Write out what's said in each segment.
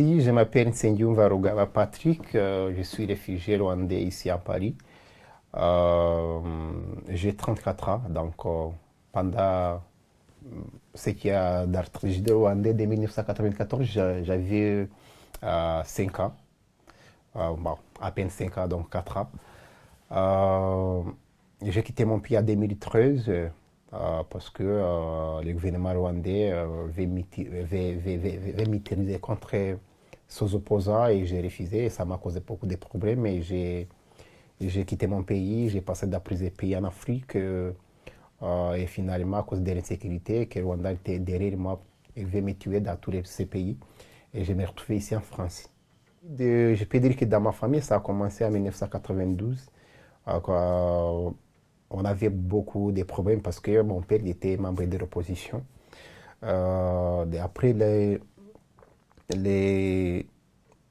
Oui, je m'appelle Nsengiou Varugaba Patrick, je suis réfugié rwandais ici à Paris. Euh, j'ai 4 ans, donc pendant ce qui a d'artiste rwandais de 1994, j'avais 5 ans. Bon, à peine 5 ans, donc 4 ans. Euh, j'ai quitté mon pays en 2013 parce que le gouvernement rwandais veut m'utiliser contre ses opposants et j'ai refusé et ça m'a causé beaucoup de problèmes et j'ai quitté mon pays, j'ai passé dans plusieurs pays en Afrique et finalement à cause de l'insécurité que le Rwanda était derrière moi, il veut me tuer dans tous ces pays et je me retrouve ici en France. Je peux dire que dans ma famille, ça a commencé en 1992. On avait beaucoup de problèmes parce que mon père était membre de l'opposition. Après, les,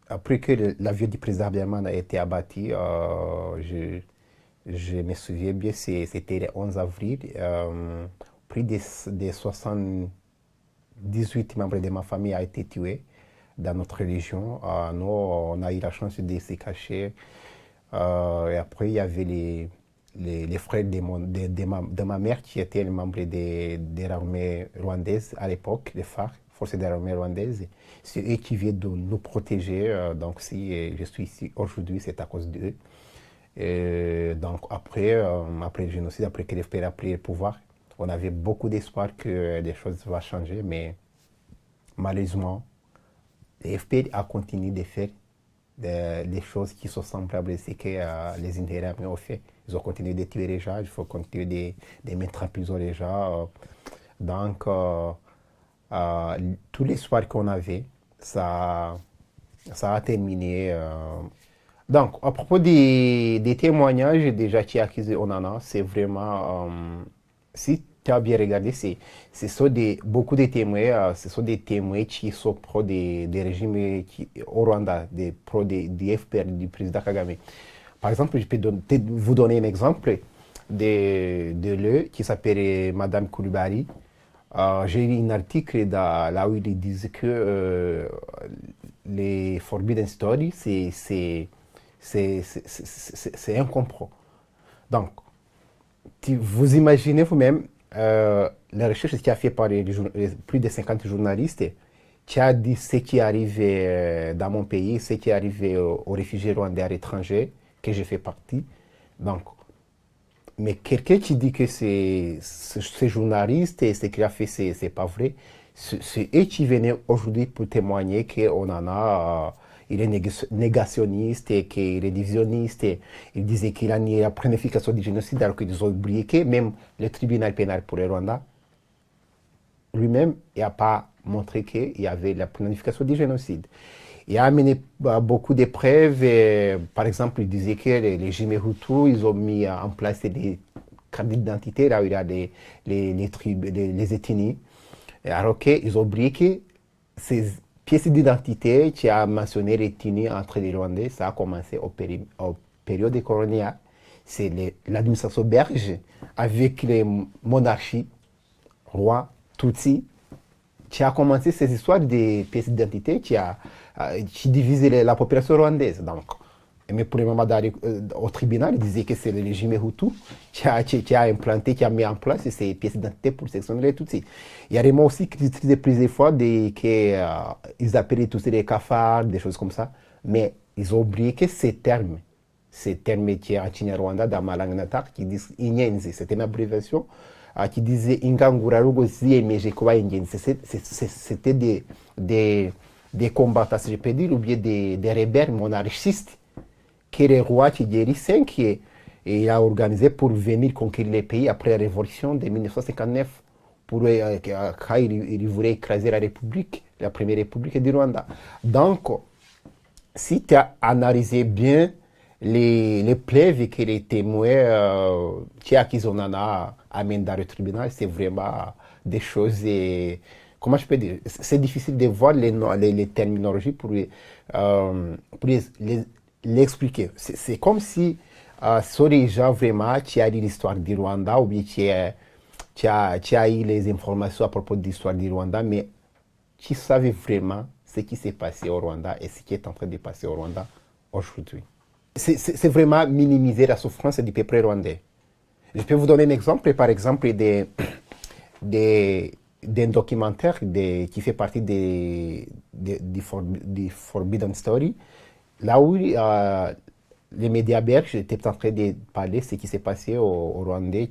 après que l'avion du président Abiyaman a été abattu, je me souviens bien, c'était le 11 avril. Plus de 78 membres de ma famille ont été tués dans notre région. Nous, on a eu la chance de se cacher. Et après, il y avait les frères de ma mère qui étaient les membres de l'armée rwandaise à l'époque, les FARC, Forces de l'armée rwandaise. C'est eux qui viennent de nous protéger. Donc, si je suis ici aujourd'hui, c'est à cause d'eux. Et donc, après le génocide, après que les FPR a pris le pouvoir, on avait beaucoup d'espoir que des choses vont changer, mais malheureusement, les FPR a continué de faire des choses qui sont semblables à ce que les Indiens ont fait. Ils ont continué de tuer les gens, il faut continuer de mettre en prison les gens. Donc, tout l'espoir qu'on avait, ça, ça a terminé. Donc, à propos des témoignages déjà qui accusés Onana, c'est vraiment, si tu as bien regardé, ce sont beaucoup de témoins, ce sont des témoins qui sont pro des régimes au Rwanda, des pro du FPR, du président Kagame. Par exemple, je peux vous donner un exemple de l'eux qui s'appelle Madame Koulibaly. J'ai lu un article là où ils disent que les Forbidden Stories, c'est un complot. Donc, vous imaginez vous-même la recherche qui a fait par plus de 50 journalistes qui a dit ce qui est arrivé dans mon pays, ce qui est arrivé aux réfugiés rwandais à l'étranger, que je fais partie. Donc, mais quelqu'un qui dit que c'est journaliste et ce qu'il a fait, c'est pas vrai, c'est eux qui venaient aujourd'hui pour témoigner qu'on en a. Il est négationniste et qu'il est divisionniste. Et il disait qu'il a nié la planification du génocide alors qu'ils ont oublié que même le tribunal pénal pour le Rwanda lui-même n'a pas montré qu'il y avait la planification du génocide. Il a amené beaucoup de preuves. Par exemple, il disait que les Hutus, ils ont mis en place des cartes d'identité là où il y a les ethnies. Alors qu'ils ont oublié que ces pièces d'identité qui a mentionné l'ethnie entre les Rwandais, ça a commencé au période coloniale. C'est l'administration belge avec les monarchies, rois, Tutsi, qui a commencé ces histoires de pièces d'identité qui divisaient la population rwandaise. Donc, mais pour le moment, au tribunal, il disait que c'est le régime Hutu qui a implanté, qui a mis en place ces pièces d'identité pour sectionner les Tutsis. Il y a des mots aussi qu'ils utilisaient plusieurs fois, qu'ils appelaient tous des cafards, des choses comme ça. Mais ils ont oublié que ces termes qui est en Kinyarwanda, dans ma langue natale, qui disent Inyenzi, c'était une abréviation, qui disait Ingangurarugo Ziemeje Kuba Inyenzi. C'était des combattants, si je peux dire, ou bien des rebelles monarchistes que le roi Kigeli V il a organisé pour venir conquérir les pays après la révolution de 1959, quand il voulait écraser la République, la première République du Rwanda. Donc, si tu as analysé bien les preuves que les témoins qui Akizonana amènent dans le tribunal, c'est vraiment des choses. Comment je peux dire? C'est difficile de voir les terminologies pour l'expliquer. C'est comme si sur les gens vraiment qui a lu l'histoire du Rwanda ou bien qui a eu les informations à propos de l'histoire du Rwanda, mais qui savaient vraiment ce ce qui s'est passé au Rwanda et ce qui est en train de passer au Rwanda aujourd'hui. C'est vraiment minimiser la souffrance du peuple rwandais. Je peux vous donner un exemple, par exemple, d'un documentaire qui fait partie du Forbidden Story, là où les médias belges étaient en train de parler de ce qui s'est passé au Rwandais,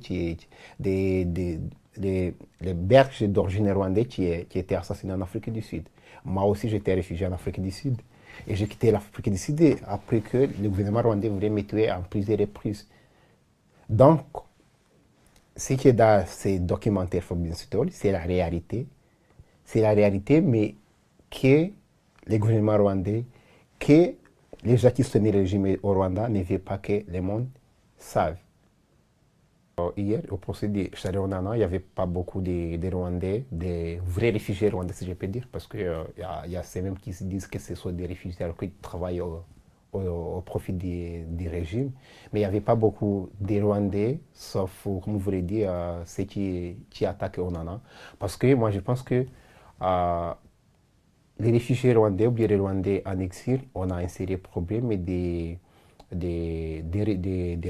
les Belges d'origine rwandaise qui étaient assassinés en Afrique du Sud. Moi aussi, j'étais réfugié en Afrique du Sud. Et j'ai quitté l'Afrique du Sud après que le gouvernement rwandais voulait me tuer en plusieurs reprises. Donc, ce qui est dans ces documentaires Forbidden Story, c'est la réalité. C'est la réalité, mais que le gouvernement rwandais, que les gens qui soutenaient le régime au Rwanda ne veulent pas que le monde sache. Hier, au procès de Charles Onana, il n'y avait pas beaucoup de Rwandais, des vrais réfugiés rwandais, si je peux dire, parce qu'il y a ceux même qui se disent que ce sont des réfugiés alors qu'ils travaillent au profit du régime. Mais il n'y avait pas beaucoup de Rwandais, sauf, comme vous l'avez dit, ceux qui attaquent Onana. Parce que moi, je pense que les réfugiés rwandais ou bien les Rwandais en exil, on a un sérieux problème de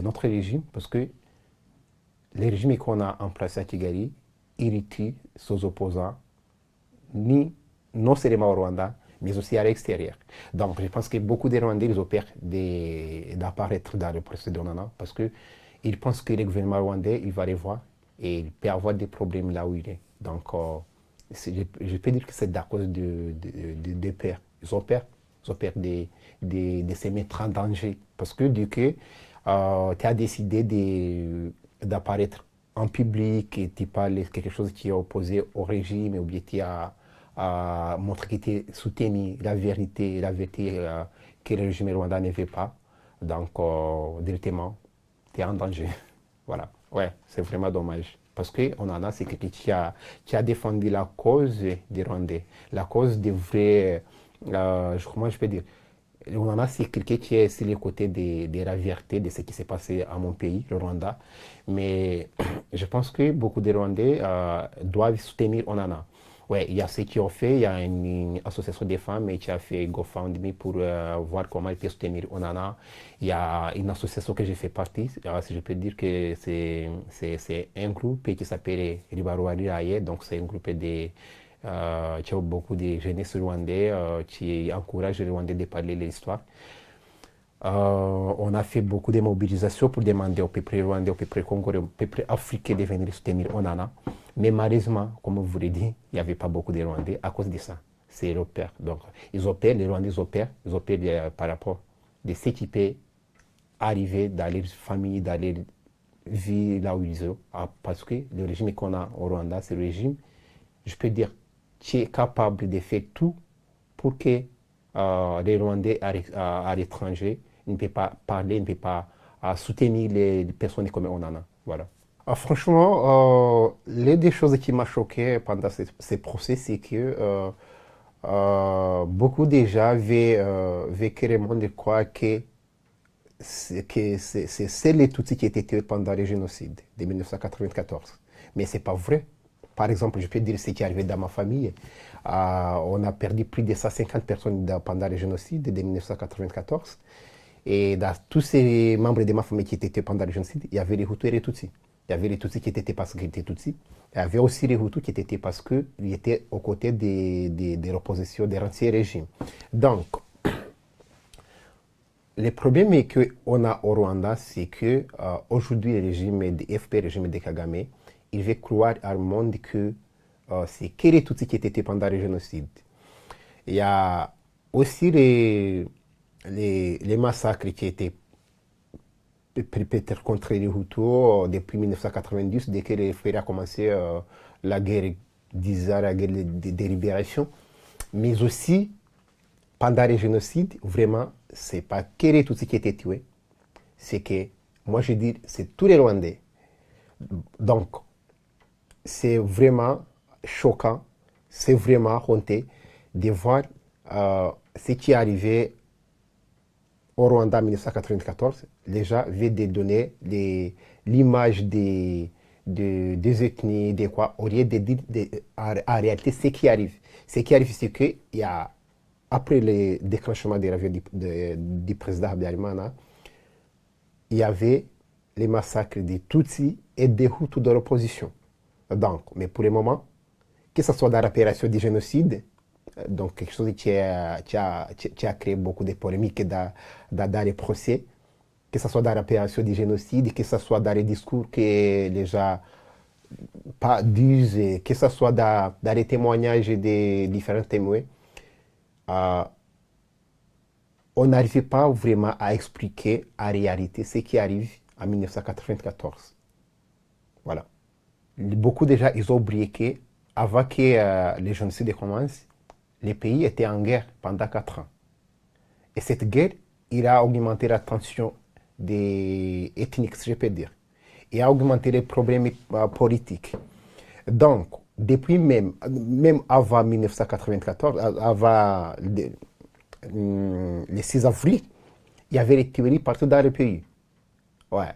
notre régime, parce que le régime qu'on a en place à Kigali irrite ses opposants, non seulement au Rwanda, mais aussi à l'extérieur. Donc je pense que beaucoup de Rwandais ils opèrent d'apparaître dans le procès d'Onana parce qu'ils pensent que le gouvernement rwandais il va les voir et il peut avoir des problèmes là où il est. Donc je peux dire que c'est à cause de peurs. Ils opèrent de se mettre en danger parce que du coup, tu as décidé d'apparaître en public et tu parles quelque chose qui est opposé au régime ou bien tu as montré que tu soutenu la vérité que le régime rwandais ne veut pas. Donc, directement, tu es en danger. Voilà. Ouais, c'est vraiment dommage. Parce qu'on en a, c'est quelqu'un qui a défendu la cause des Rwandais, la cause des vrais, comment je peux dire, on en a, c'est quelqu'un qui est sur les côtés de la vérité de ce qui s'est passé à mon pays, le Rwanda. Mais je pense que beaucoup de Rwandais doivent soutenir Onana. Ouais, il y a ceux qui ont fait, il y a une association des femmes qui a fait GoFundMe pour voir comment ils peuvent soutenir Onana. Il y a une association que j'ai fait partie, si je peux dire que c'est un groupe qui s'appelle Ribaruari Raye, donc c'est un groupe qui a beaucoup de jeunesse rwandais qui encouragent les Rwandais de parler de l'histoire. On a fait beaucoup de mobilisations pour demander au peuple rwandais, au peuple congolais, au peuple africain de venir soutenir Onana. Mais malheureusement, comme vous l'avez dit, il n'y avait pas beaucoup de Rwandais à cause de ça. C'est l'opère. Donc, les Rwandais ils opèrent par rapport de ce qui peut arriver dans les familles, dans les vies là où ils sont. Parce que le régime qu'on a au Rwanda, c'est le régime, je peux dire, qui est capable de faire tout pour que les Rwandais à l'étranger ne peuvent pas parler, ne peuvent pas soutenir les personnes comme Onana. Voilà. Franchement, l'une des choses qui m'a choqué pendant ces procès, c'est que beaucoup déjà avaient carrément de croire que c'est les Tutsis qui étaient tués pendant le génocide de 1994. Mais ce n'est pas vrai. Par exemple, je peux dire ce qui est arrivé dans ma famille. On a perdu plus de 150 personnes pendant le génocide de 1994. Et dans tous ces membres de ma famille qui étaient tués pendant le génocide, il y avait les Hutus et les Tutsis. Il y avait les Tutsis qui étaient tués parce qu'ils étaient Tutsis. Il y avait aussi les Hutus qui étaient tués parce qu'ils étaient aux côtés des l'opposition de l'ancien régime. Donc, le problème qu'on a au Rwanda, c'est qu'aujourd'hui, le régime de FP, le régime de Kagame, il veut croire à un monde que c'est que les Tutsis qui étaient tués pendant le génocide. Il y a aussi les massacres qui étaient perpétrés contre les Hutus depuis 1990, dès que les frères a commencé la guerre d'Israël, la guerre de libération. Mais aussi, pendant le génocide, vraiment, ce n'est pas que les Tutsis qui étaient tués, c'est que, moi je dis, c'est tous les Rwandais. Donc, c'est vraiment choquant, c'est vraiment honteux de voir ce qui est arrivé au Rwanda en 1994. Les gens viennent donner l'image des ethnies, des quoi, au lieu de dire en réalité ce qui arrive. Ce qui arrive, c'est qu'il y a après le déclenchement des ravioles du président Habyarimana, il y avait les massacres des Tutsis et des Hutus de l'opposition. Donc, mais pour le moment, que ce soit dans l'opération du génocide, donc quelque chose qui a créé beaucoup de polémiques dans les procès, que ce soit dans l'opération du génocide, que ce soit dans les discours que les gens disent, que ce soit dans les témoignages des différents témoins, euh, on n'arrive pas vraiment à expliquer en réalité ce qui arrive en 1994. Voilà. Beaucoup déjà, ils ont oublié qu'avant que les génocides commencent, les pays étaient en guerre pendant 4 ans. Et cette guerre, il a augmenté la tension des ethniques, si je peux dire. Il a augmenté les problèmes politiques. Donc, depuis même avant 1994, avant le 6 avril, il y avait les tueries partout dans le pays. Ouais.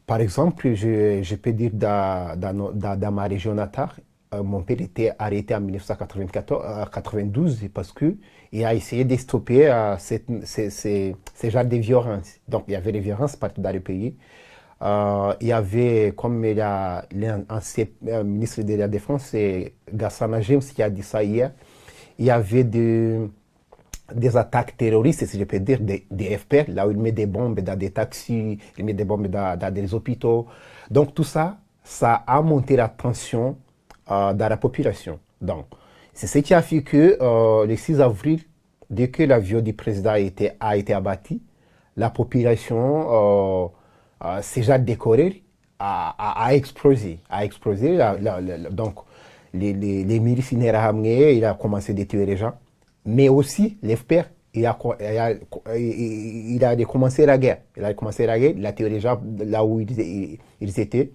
Par exemple, je peux dire dans ma région natale, mon père était arrêté en 1992 parce qu'il a essayé de stopper ces genres de violences. Donc, il y avait des violences partout dans le pays. Il y avait, comme l'ancien ministre de la Défense, Gassama James, qui a dit ça hier, il y avait des attaques terroristes, si je peux dire, des FPR, là où il met des bombes dans des taxis, il met des bombes dans des hôpitaux. Donc tout ça, ça a monté la tension dans la population. Donc, c'est ce qui a fait que le 6 avril, dès que l'avion du président a été abattu, la population s'est déjà décorée, a explosé. Donc, les milices amenés, il a commencé à tuer les gens. Mais aussi, l'FPR, il a commencé la guerre. Il a commencé la guerre, il a tué les gens là où ils étaient.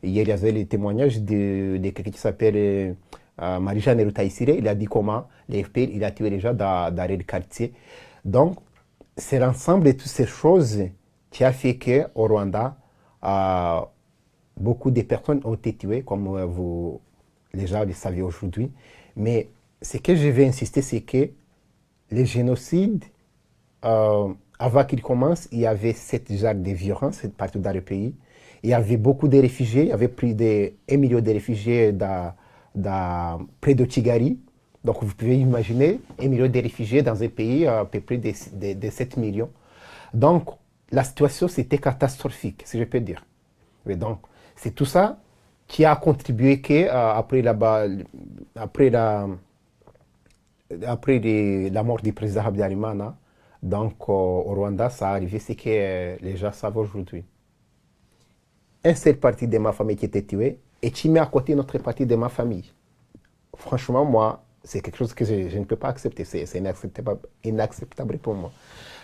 Hier, il y avait les témoignages de quelqu'un qui s'appelle Marie-Jeanne Rutaïsire. Il a dit comment l'FPR, il a tué les gens dans le quartier. Donc, c'est l'ensemble de toutes ces choses qui a fait qu'au Rwanda, beaucoup de personnes ont été tuées, comme les gens le savent aujourd'hui. Mais ce que je vais insister, c'est que les génocides, avant qu'ils commencent, il y avait cette genre de violence partout dans le pays. Il y avait beaucoup de réfugiés, il y avait plus de 1 million de réfugiés près de Kigali. Donc vous pouvez imaginer 1 million de réfugiés dans un pays à peu près de 7 millions. Donc la situation, c'était catastrophique, si je peux dire. Et donc c'est tout ça qui a contribué qu'après la mort du président Habyarimana, donc au Rwanda, ça a arrivé ce que les gens savent aujourd'hui. Un seul partie de ma famille qui était tué et tu mets à côté une autre partie de ma famille. Franchement, moi, c'est quelque chose que je ne peux pas accepter. C'est inacceptable pour moi.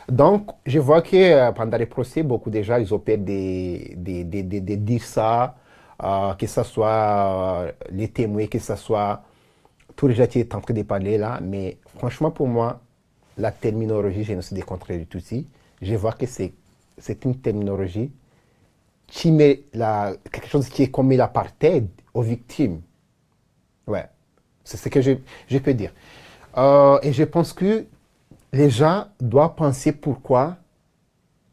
Donc, je vois que pendant les procès, beaucoup de gens, ils opèrent de dire ça, que ce soit les témoins, que ce soit tous les gens qui sont en train de parler là. Mais franchement, pour moi, la terminologie génocide contre les Tutsis, je vois que c'est une terminologie qui met quelque chose qui est comme l'apartheid aux victimes. Ouais, c'est ce que je peux dire. Et je pense que les gens doivent penser pourquoi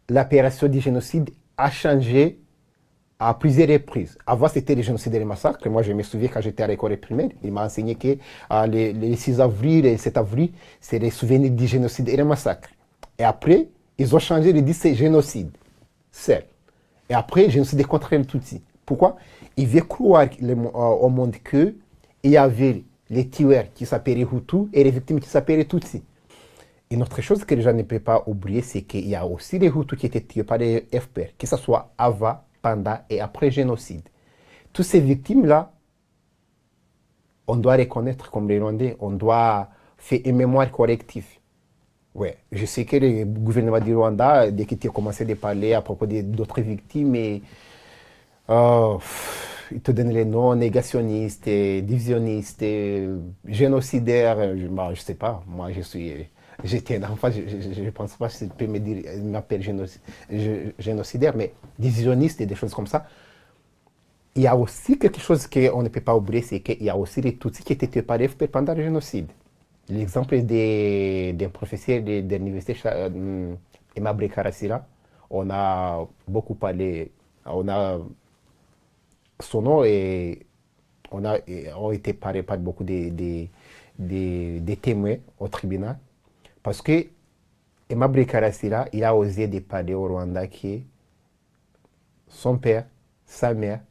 l'opération du génocide a changé à plusieurs reprises. Avant, c'était les génocides et les massacres. Moi, je me souviens quand j'étais à l'école primaire, il m'a enseigné que les 6 avril et 7 avril, c'est les souvenirs du génocide et les massacres. Et après, ils ont changé, ils disent c'est génocide. Certes. Et après, génocide contre les Tutsis. Pourquoi? Ils veulent croire au monde qu'il y avait les tueurs qui s'appelaient Hutus et les victimes qui s'appelaient Tutsis. Une autre chose que les gens ne peuvent pas oublier, c'est qu'il y a aussi les Hutus qui étaient tués par les FPR, que ce soit avant, pendant et après le génocide. Toutes ces victimes-là, on doit reconnaître comme les Rwandais, on doit faire une mémoire collective. Ouais, je sais que le gouvernement du Rwanda, dès qu'il a commencé à parler à propos d'autres victimes, il te donne les noms négationnistes, divisionnistes, génocidaires. Je ne sais pas, moi j'étais un enfant, je ne pense pas que je peux me dire, il m'appelle génocidaire, mais divisionniste et des choses comme ça. Il y a aussi quelque chose qu'on ne peut pas oublier, c'est qu'il y a aussi les Tutsis qui étaient tués par les FPR pendant le génocide. l'exemple des professeurs de l'université Aimable Karasira, on a beaucoup parlé, on a son nom et ont été parlé par beaucoup des témoins au tribunal. Parce que Aimable Karasira, il a osé de parler au Rwanda que son père, sa mère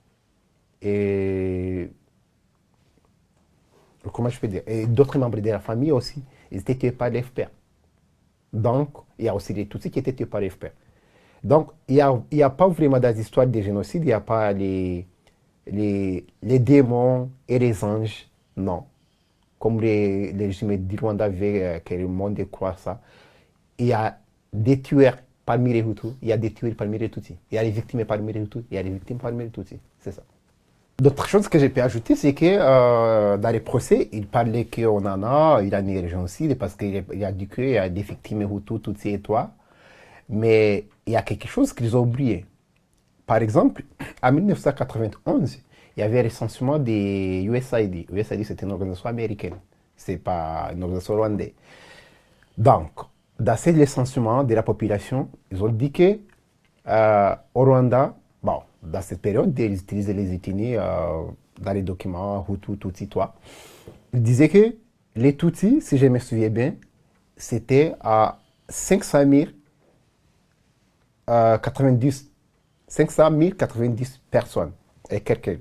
et comment je peux dire, et d'autres membres de la famille aussi, ils étaient tués par les FPR. Donc, il y a aussi les Tutsis qui étaient tués par les FPR. Donc, il y a pas vraiment dans l'histoire des génocides, il n'y a pas les démons et les anges, non. Comme les régimes du Rwanda veulent que le monde croit ça. Il y a des tueurs parmi les Hutus, il y a des tueurs parmi les Tutsis. Il y a les victimes parmi les Hutus, il y a les victimes parmi les Tutsis. C'est ça. D'autres choses que j'ai pu ajouter, c'est que dans les procès, il parlait qu'on en a, il y a un génocide parce qu'il a dit qu'il y a des victimes Hutus, Tutsis et toi. Mais il y a quelque chose qu'ils ont oublié. Par exemple, en 1991, il y avait un recensement des USAID. USAID, c'est une organisation américaine. Ce n'est pas une organisation rwandaise. Donc, dans ce recensement de la population, ils ont dit que au Rwanda, bon, dans cette période, ils utilisaient les ethnies dans les documents Hutu, Tutsi, toi. Ils disaient que les Tutsis, si je me souviens bien, c'était à 500 000 90, 500 090 personnes et quelques.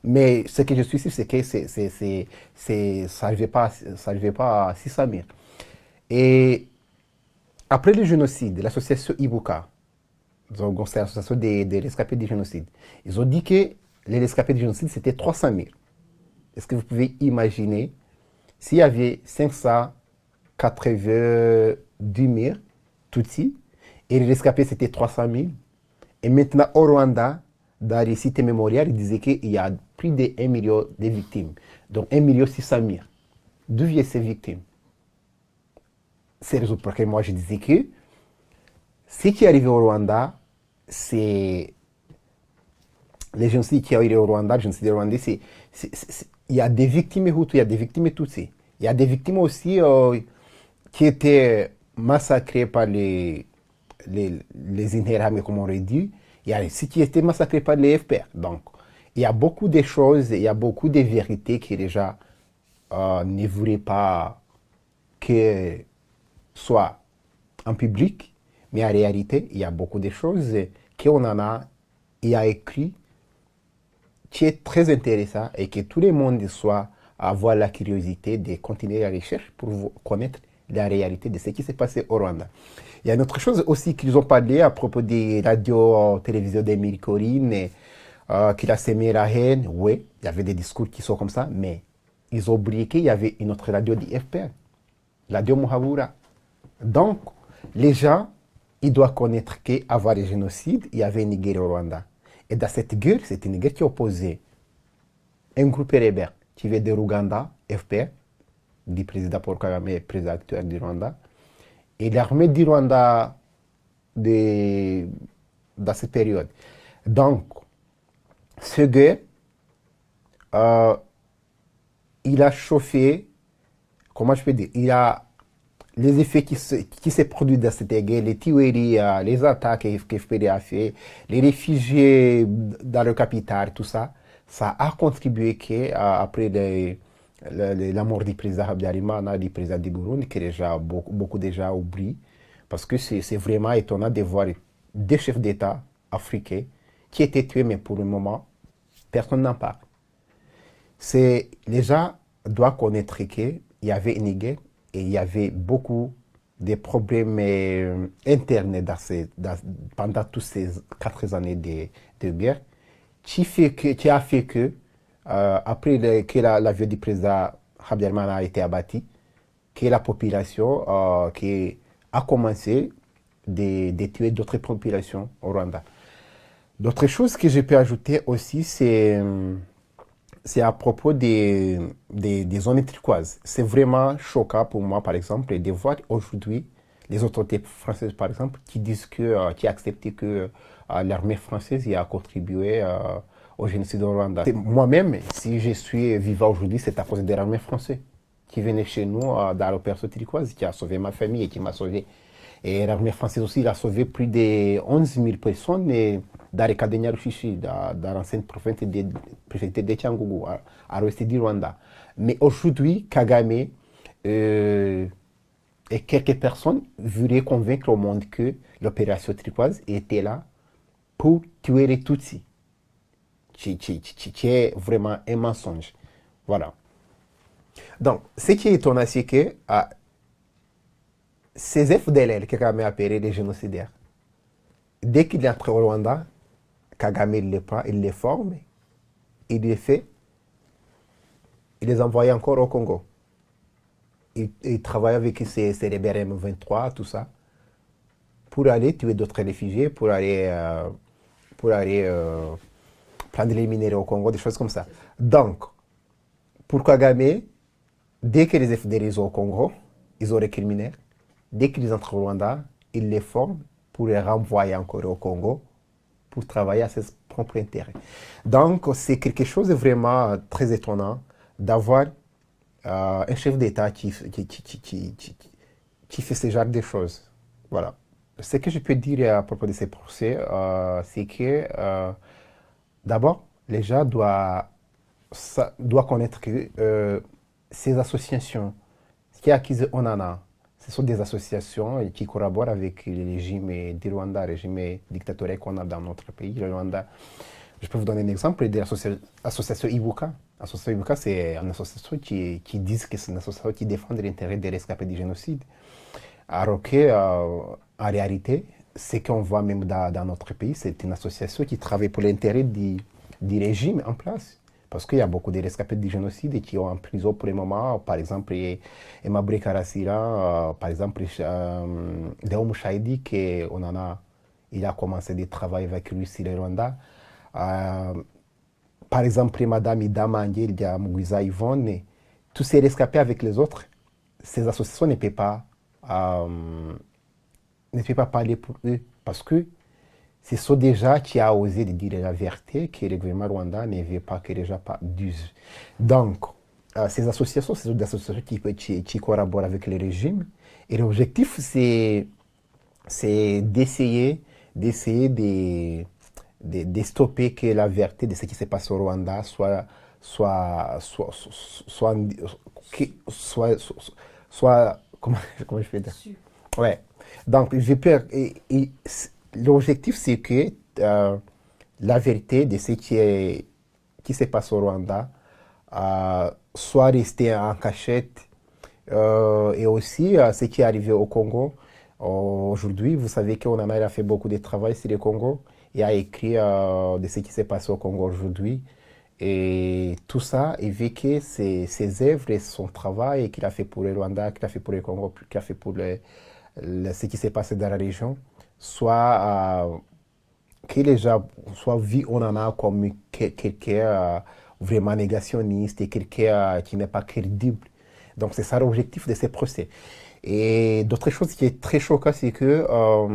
Mais ce que je suis sûr, c'est que ça n'arrivait pas à 600 000. Et après le génocide, l'association Ibuka, c'est l'association des rescapés du génocide, ils ont dit que les rescapés du génocide, c'était 300 000. Est-ce que vous pouvez imaginer s'il y avait 590 000 Tutsis et les rescapés, c'était 300 000. Et maintenant, au Rwanda, dans les sites mémoriels, ils disaient qu'il y a plus de 1 million de victimes. Donc 1 600 000. D'où viennent ces victimes? C'est le raison pour laquelle moi je disais que ce qui est arrivé au Rwanda, c'est les génocides qui sont arrivés au Rwanda, le génocide rwandais, il y a des victimes Hutus, il y a des victimes Tutsis. Il y a des victimes aussi qui étaient massacrées par les Interahamwe, comme on aurait dit. Il y a ceux qui étaient massacrés par les FPR. Donc, il y a beaucoup de choses, il y a beaucoup de vérités qui déjà ne voulaient pas que soit en public, mais en réalité, il y a beaucoup de choses qu'on en a, il y a écrit, qui est très intéressant et que tout le monde soit avoir la curiosité de continuer la recherche pour connaître la réalité de ce qui s'est passé au Rwanda. Il y a une autre chose aussi qu'ils ont parlé à propos des radios-télévisions d'Émile Corinne, qu'il a sémé la haine. Oui, il y avait des discours qui sont comme ça, mais ils ont oublié qu'il y avait une autre radio d'IFPR, la radio Muhabura. Donc, les gens, ils doivent connaître qu'avant le génocide, il y avait une guerre au Rwanda. Et dans cette guerre, c'était une guerre qui opposait un groupe rebelle qui vient de Ruganda, FPR, du président Paul Kagame, président actuel du Rwanda, et l'armée du Rwanda dans cette période. Donc, ce gars, il a chauffé, comment je peux dire, il a les effets qui se produisent dans cette guerre, les tueries, les attaques que FPR a fait, les réfugiés dans le capital, tout ça, ça a contribué qu'après la mort du président Habyarimana, du président du Burundi, que déjà, beaucoup déjà oublient, parce que c'est vraiment étonnant de voir des chefs d'État africains qui étaient tués, mais pour le moment, personne n'en parle. Les gens doivent connaître qu'il y avait une guerre et il y avait beaucoup de problèmes internes pendant toutes ces 4 années de guerre, qui a fait que après que l'avion du président Habyarimana a été abattu, que la population qui a commencé de tuer d'autres populations au Rwanda. D'autres choses que je peux ajouter aussi, c'est à propos des zones turquoises. C'est vraiment choquant pour moi, par exemple, de voir aujourd'hui les autorités françaises, par exemple, qui disent qui acceptent que l'armée française y a contribué au génocide au Rwanda. Moi-même, si je suis vivant aujourd'hui, c'est à cause de l'armée française. qui venait chez nous dans l'opération turquoise, qui a sauvé ma famille et qui m'a sauvé. Et l'armée française aussi, il a sauvé plus de 11 000 personnes dans le cas de Nyarushishi, dans l'ancienne préfecture de Cyangugu, à l'ouest du Rwanda. Mais aujourd'hui, Kagame et quelques personnes voulaient convaincre au monde que l'opération turquoise était là pour tuer les Tutsis, qui est vraiment un mensonge. Voilà. Donc, ce qui est étonnant, c'est que ces FDLR que Kagame a appelés les génocidaires, dès qu'il entre au Rwanda, Kagame il les prend, il les forme, il les fait, il les envoie encore au Congo. Il travaille avec ces rebelles M23, tout ça, pour aller tuer d'autres réfugiés, pour aller prendre les minéraux au Congo, des choses comme ça. Donc, pour Kagame, dès que les FDLR sont au Congo, ils ont les criminels. Dès qu'ils entrent au Rwanda, ils les forment pour les renvoyer encore au Congo pour travailler à ses propres intérêts. Donc, c'est quelque chose de vraiment très étonnant d'avoir un chef d'État qui fait ce genre de choses. Voilà. Ce que je peux dire à propos de ces procès, c'est que d'abord, les gens doivent connaître que ces associations qui accusent Onana, ce sont des associations qui collaborent avec le régime du Rwanda, le régime dictatorial qu'on a dans notre pays, le Rwanda. Je peux vous donner un exemple de l'association Ibuka. L'association Ibuka, c'est une association qui dit que c'est une association qui défend l'intérêt des rescapés du génocide. Alors que, en réalité, ce qu'on voit même dans notre pays, c'est une association qui travaille pour l'intérêt du régime en place. Parce qu'il y a beaucoup de rescapés du génocide qui sont en prison pour le moment. Par exemple, Emabure Karasira, par exemple, Deo Mouchaïdi, il a commencé de travailler avec lui sur le Rwanda. Par exemple, Madame Ida Mangue, Mugwiza Yvonne, tous ces rescapés avec les autres, ces associations ne peuvent pas parler pour eux. Parce que c'est ça déjà qui a osé de dire la vérité que le gouvernement rwandais ne veut pas que les gens disent. Donc, ces associations, ce sont des associations qui collaborent avec le régime. Et l'objectif, c'est d'essayer de stopper que la vérité de ce qui se passe au Rwanda soit comment je peux dire? Ouais. Donc, l'objectif, c'est que la vérité de ce qui se passe au Rwanda soit restée en cachette. Et aussi, ce qui est arrivé au Congo. Aujourd'hui, vous savez qu'on a fait beaucoup de travail sur le Congo. Il a écrit de ce qui s'est passé au Congo aujourd'hui. Et tout ça, il veut que ses œuvres et son travail qu'il a fait pour le Rwanda, qu'il a fait pour le Congo, qu'il a fait pour ce qui s'est passé dans la région, soit que les gens soient vus comme quelqu'un vraiment négationniste et quelqu'un qui n'est pas crédible. Donc c'est ça l'objectif de ces procès. Et d'autres choses qui est très choquant, c'est que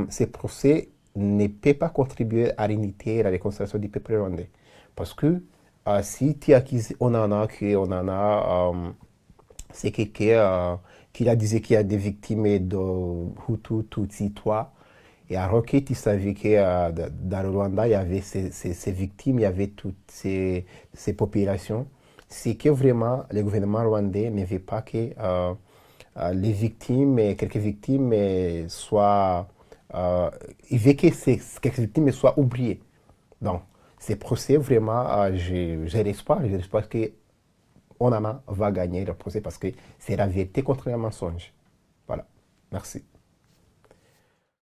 ces procès ne peuvent pas contribuer à l'unité et à la réconciliation du peuple rwandais. Parce que si tu accuses c'est quelqu'un qui a dit qu'il y a des victimes de Hutu, Tutsi, toi. Et alors que tu savais que dans le Rwanda, il y avait ces victimes, il y avait toutes ces populations. C'est que vraiment, le gouvernement rwandais ne veut pas que les victimes, quelques victimes soient... il veut que quelques victimes soient oubliées. Donc, ces procès, vraiment, j'ai l'espoir que Onana va gagner le procès parce que c'est la vérité contre le mensonge. Voilà. Merci.